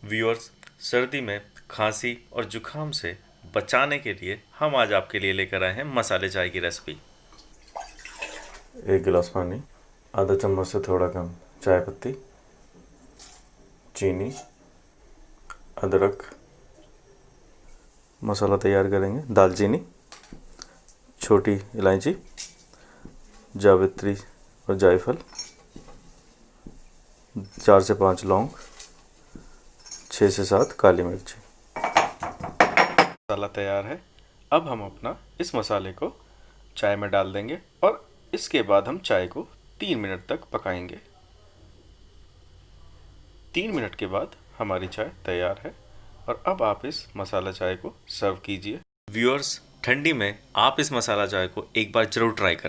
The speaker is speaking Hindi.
व्यूअर्स, सर्दी में खांसी और जुखाम से बचाने के लिए हम आज आपके लिए लेकर आए हैं मसाले चाय की रेसिपी। 1 गिलास पानी, आधा चम्मच से थोड़ा कम चाय पत्ती, चीनी, अदरक। मसाला तैयार करेंगे। दालचीनी, छोटी इलायची, जावित्री और जायफल, 4 से 5 लौंग, 6 से 7 काली मिर्च। मसाला तैयार है। अब हम अपना इस मसाले को चाय में डाल देंगे और इसके बाद हम चाय को 3 मिनट तक पकाएंगे। 3 मिनट के बाद हमारी चाय तैयार है और अब आप इस मसाला चाय को सर्व कीजिए। व्यूअर्स, ठंडी में आप इस मसाला चाय को एक बार ज़रूर ट्राई करें।